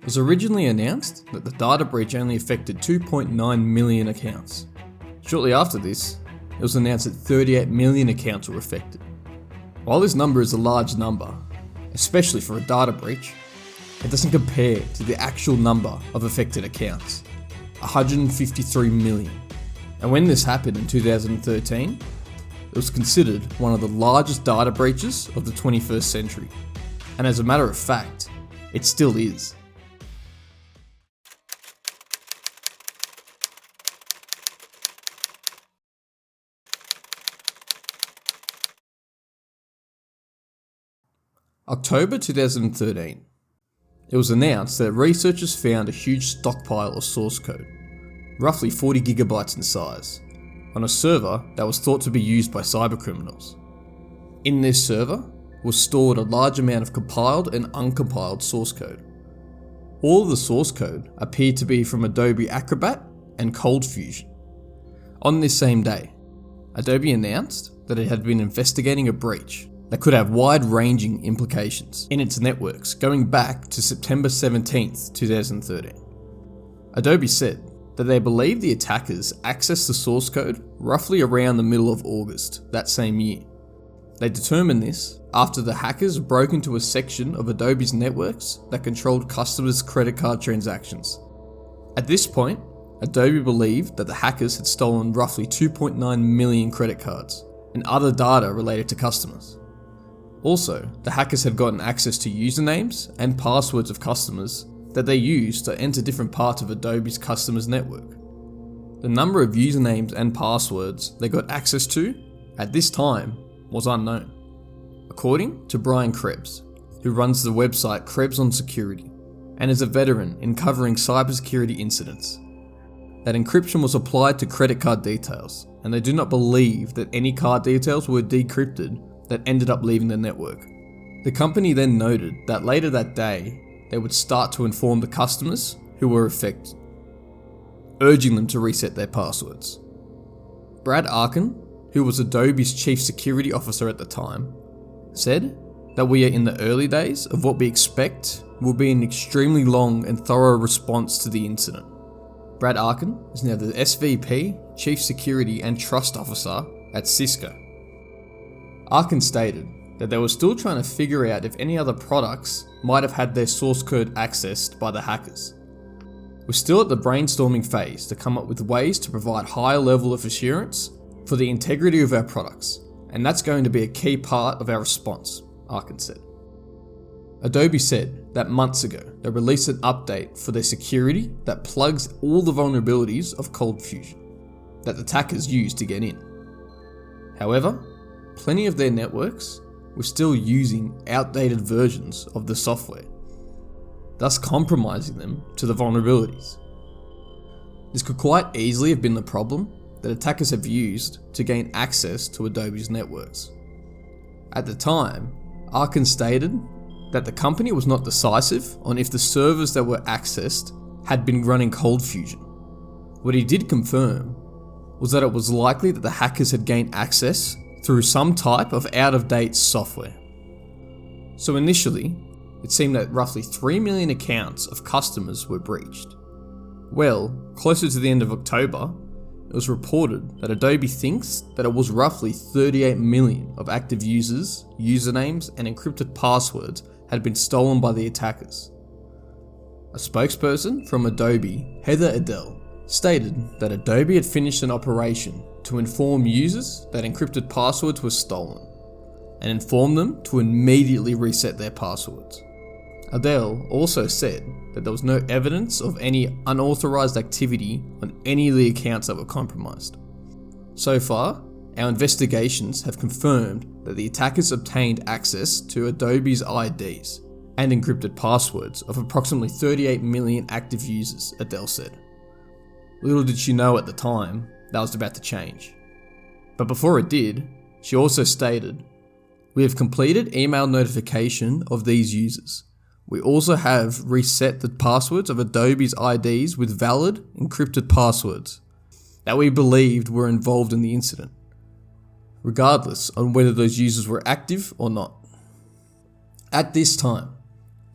It was originally announced that the data breach only affected 2.9 million accounts. Shortly after this, it was announced that 38 million accounts were affected. While this number is a large number, especially for a data breach, it doesn't compare to the actual number of affected accounts, 153 million. And when this happened in 2013, it was considered one of the largest data breaches of the 21st century. And as a matter of fact, it still is. October 2013. It was announced that researchers found a huge stockpile of source code, roughly 40 gigabytes in size, on a server that was thought to be used by cybercriminals. In this server was stored a large amount of compiled and uncompiled source code. All of the source code appeared to be from Adobe Acrobat and ColdFusion. On this same day, Adobe announced that it had been investigating a breach that could have wide-ranging implications in its networks going back to September 17th, 2013. Adobe said that they believe the attackers accessed the source code roughly around the middle of August that same year. They determined this after the hackers broke into a section of Adobe's networks that controlled customers' credit card transactions. At this point, Adobe believed that the hackers had stolen roughly 2.9 million credit cards and other data related to customers. Also, the hackers had gotten access to usernames and passwords of customers that they used to enter different parts of Adobe's customers' network. The number of usernames and passwords they got access to at this time was unknown. According to Brian Krebs, who runs the website Krebs on Security and is a veteran in covering cybersecurity incidents, that encryption was applied to credit card details, and they do not believe that any card details were decrypted that ended up leaving the network. The company then noted that later that day, they would start to inform the customers who were affected, urging them to reset their passwords. Brad Arkin, who was Adobe's chief security officer at the time, said that we are in the early days of what we expect will be an extremely long and thorough response to the incident. Brad Arkin is now the SVP, Chief Security and Trust Officer at Cisco. Arkin stated that they were still trying to figure out if any other products might have had their source code accessed by the hackers. We're still at the brainstorming phase to come up with ways to provide higher level of assurance for the integrity of our products, and that's going to be a key part of our response, Arkin said. Adobe said that months ago they released an update for their security that plugs all the vulnerabilities of ColdFusion that the attackers used to get in. However, plenty of their networks were still using outdated versions of the software, thus compromising them to the vulnerabilities. This could quite easily have been the problem that attackers have used to gain access to Adobe's networks. At the time, Arkin stated that the company was not decisive on if the servers that were accessed had been running ColdFusion. What he did confirm was that it was likely that the hackers had gained access through some type of out-of-date software. So initially, it seemed that roughly 3 million accounts of customers were breached. Well, closer to the end of October, it was reported that Adobe thinks that it was roughly 38 million of active users, usernames, and encrypted passwords had been stolen by the attackers. A spokesperson from Adobe, Heather Adele, stated that Adobe had finished an operation to inform users that encrypted passwords were stolen, and inform them to immediately reset their passwords. Adele also said that there was no evidence of any unauthorized activity on any of the accounts that were compromised. So far, our investigations have confirmed that the attackers obtained access to Adobe's IDs and encrypted passwords of approximately 38 million active users, Adele said. Little did she know at the time that was about to change. But before it did, she also stated, "We have completed email notification of these users. We also have reset the passwords of Adobe's IDs with valid, encrypted passwords that we believed were involved in the incident, regardless on whether those users were active or not." At this time,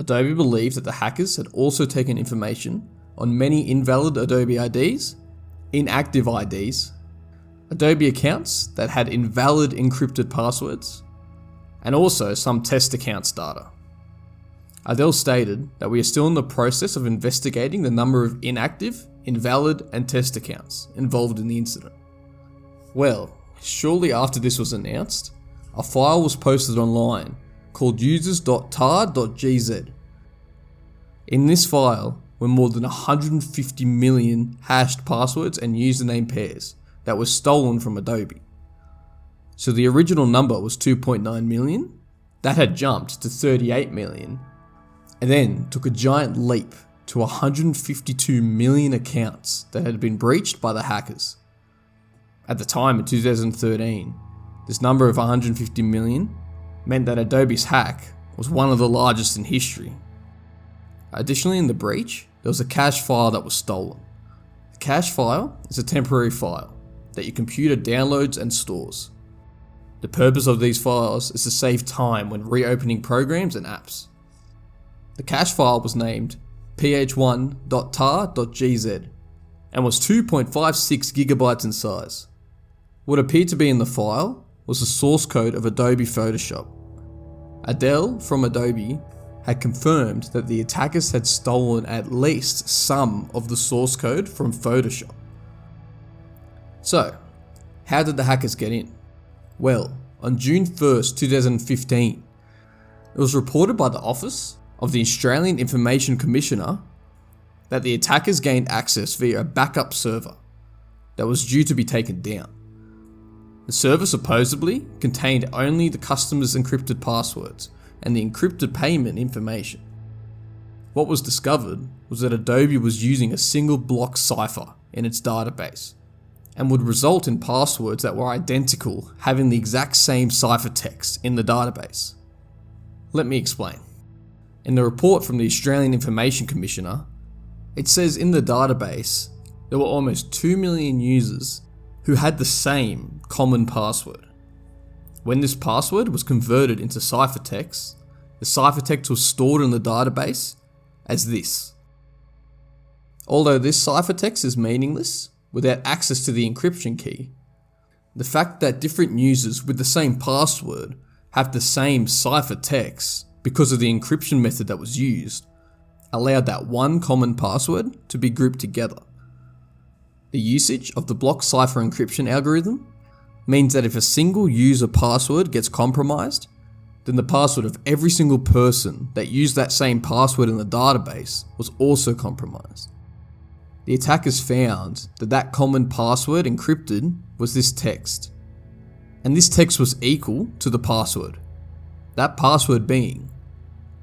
Adobe believed that the hackers had also taken information on many invalid Adobe IDs, inactive IDs, Adobe accounts that had invalid encrypted passwords, and also some test accounts data. Adele stated that we are still in the process of investigating the number of inactive, invalid, and test accounts involved in the incident. Well, shortly after this was announced, a file was posted online called users.tar.gz. In this file were more than 150 million hashed passwords and username pairs that were stolen from Adobe. So the original number was 2.9 million, that had jumped to 38 million, and then took a giant leap to 152 million accounts that had been breached by the hackers. At the time in 2013, this number of 150 million meant that Adobe's hack was one of the largest in history. Additionally, in the breach, there was a cache file that was stolen. A cache file is a temporary file that your computer downloads and stores. The purpose of these files is to save time when reopening programs and apps. The cache file was named ph1.tar.gz and was 2.56 gigabytes in size. What appeared to be in the file was the source code of Adobe Photoshop. Adele from Adobe had confirmed that the attackers had stolen at least some of the source code from Photoshop. So, how did the hackers get in? Well, on June 1st, 2015, it was reported by the Office of the Australian Information Commissioner that the attackers gained access via a backup server that was due to be taken down. The server supposedly contained only the customer's encrypted passwords and the encrypted payment information. What was discovered was that Adobe was using a single block cipher in its database and would result in passwords that were identical, having the exact same ciphertext in the database. Let me explain. In the report from the Australian Information Commissioner, it says in the database there were almost 2 million users who had the same common password. When this password was converted into ciphertext, the ciphertext was stored in the database as this. Although this ciphertext is meaningless without access to the encryption key, the fact that different users with the same password have the same ciphertext because of the encryption method that was used allowed that one common password to be grouped together. The usage of the block cipher encryption algorithm means that if a single user password gets compromised, then the password of every single person that used that same password in the database was also compromised. The attackers found that that common password encrypted was this text, and this text was equal to the password, that password being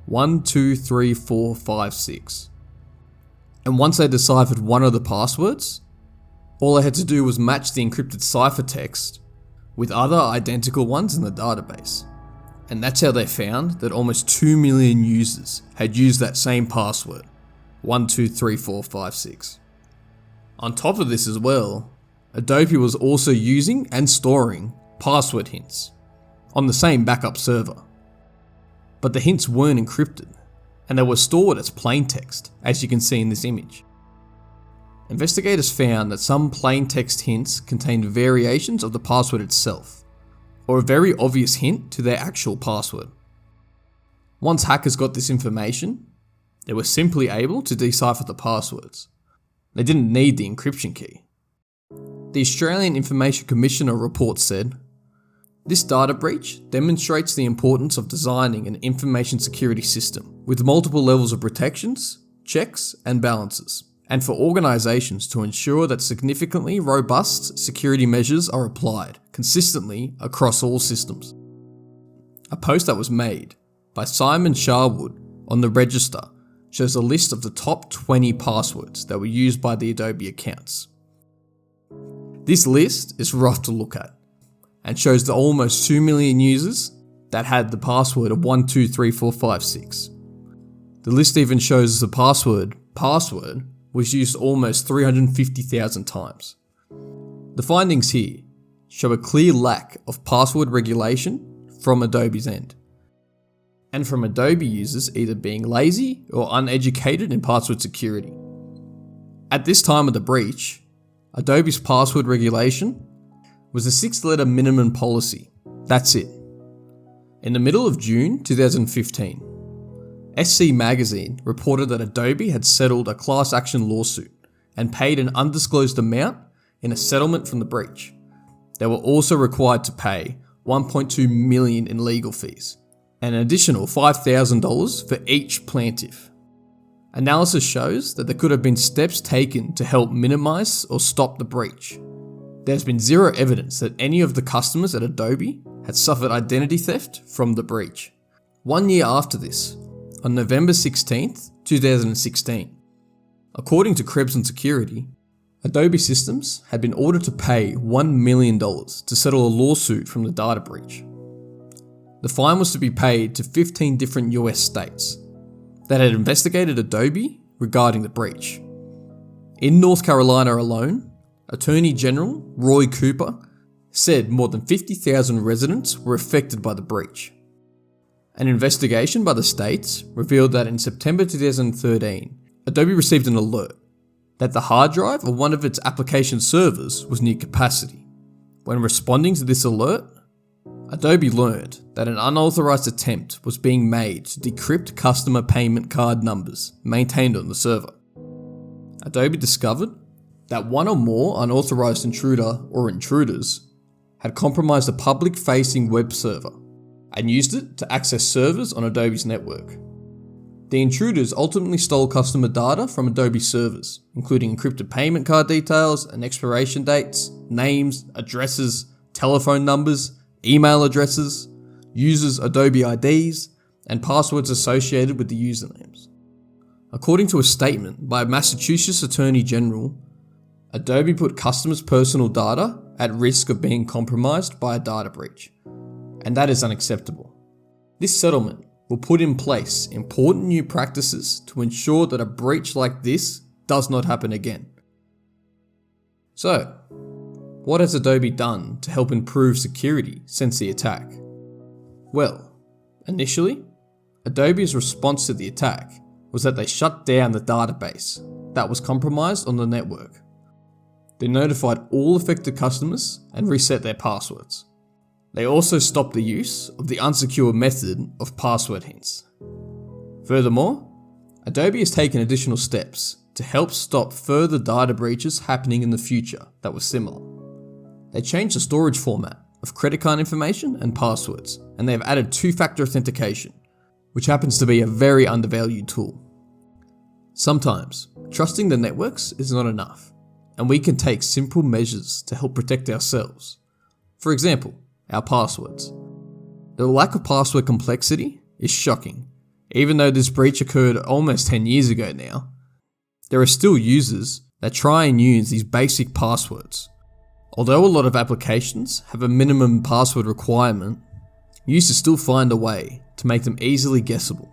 123456. And once they deciphered one of the passwords, all they had to do was match the encrypted ciphertext with other identical ones in the database. And that's how they found that almost 2 million users had used that same password, 123456. On top of this as well, Adobe was also using and storing password hints on the same backup server. But the hints weren't encrypted, and they were stored as plain text, as you can see in this image. Investigators found that some plain text hints contained variations of the password itself, or a very obvious hint to their actual password. Once hackers got this information, they were simply able to decipher the passwords. They didn't need the encryption key. The Australian Information Commissioner report said, "This data breach demonstrates the importance of designing an information security system with multiple levels of protections, checks, and balances, and for organisations to ensure that significantly robust security measures are applied consistently across all systems." A post that was made by Simon Sharwood on the Register shows a list of the top 20 passwords that were used by the Adobe accounts. This list is rough to look at and shows the almost 2 million users that had the password of 123456. The list even shows the password was used almost 350,000 times. The findings here show a clear lack of password regulation from Adobe's end. and from Adobe users either being lazy or uneducated in password security. At this time of the breach, Adobe's password regulation was a 6-letter minimum policy. That's it. In the middle of June 2015, SC Magazine reported that Adobe had settled a class action lawsuit and paid an undisclosed amount in a settlement from the breach. They were also required to pay $1.2 million in legal fees, and an additional $5,000 for each plaintiff. Analysis shows that there could have been steps taken to help minimize or stop the breach. There's been zero evidence that any of the customers at Adobe had suffered identity theft from the breach. 1 year after this, on November 16th, 2016, according to Krebs and Security, Adobe Systems had been ordered to pay $1 million to settle a lawsuit from the data breach. The fine was to be paid to 15 different US states that had investigated Adobe regarding the breach. In North Carolina alone, Attorney General Roy Cooper said more than 50,000 residents were affected by the breach. An investigation by the states revealed that in September 2013, Adobe received an alert that the hard drive of one of its application servers was near capacity. When responding to this alert, Adobe learned that an unauthorized attempt was being made to decrypt customer payment card numbers maintained on the server. Adobe discovered that one or more unauthorized intruder or intruders had compromised a public-facing web server and used it to access servers on Adobe's network. The intruders ultimately stole customer data from Adobe servers, including encrypted payment card details and expiration dates, names, addresses, telephone numbers, email addresses, users' Adobe IDs, and passwords associated with the usernames. According to a statement by Massachusetts Attorney General, Adobe put customers' personal data at risk of being compromised by a data breach, and that is unacceptable. This settlement will put in place important new practices to ensure that a breach like this does not happen again. So, what has Adobe done to help improve security since the attack? Well, initially, Adobe's response to the attack was that they shut down the database that was compromised on the network. They notified all affected customers and reset their passwords. They also stopped the use of the unsecure method of password hints. Furthermore, Adobe has taken additional steps to help stop further data breaches happening in the future that were similar. They changed the storage format of credit card information and passwords, and they have added two-factor authentication, which happens to be a very undervalued tool. Sometimes, trusting the networks is not enough, and we can take simple measures to help protect ourselves. For example, our passwords. The lack of password complexity is shocking. Even though this breach occurred almost 10 years ago now, there are still users that try and use these basic passwords. Although a lot of applications have a minimum password requirement, users still find a way to make them easily guessable.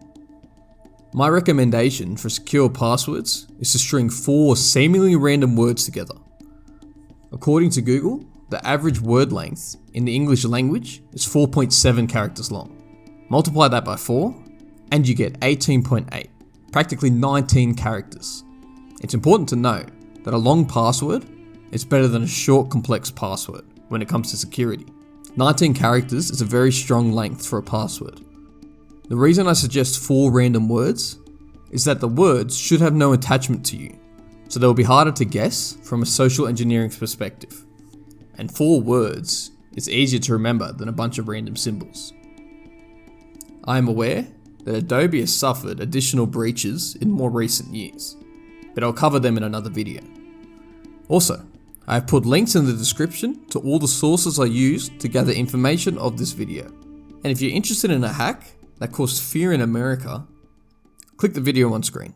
My recommendation for secure passwords is to string 4 seemingly random words together. According to Google, the average word length in the English language is 4.7 characters long. Multiply that by 4 and you get 18.8, practically 19 characters. It's important to note that a long password is better than a short complex password when it comes to security. 19 characters is a very strong length for a password. The reason I suggest 4 random words is that the words should have no attachment to you, so they'll be harder to guess from a social engineering perspective. And 4 words is easier to remember than a bunch of random symbols. I am aware that Adobe has suffered additional breaches in more recent years, but I'll cover them in another video. Also, I have put links in the description to all the sources I used to gather information of this video. And if you're interested in a hack that caused fear in America, click the video on screen.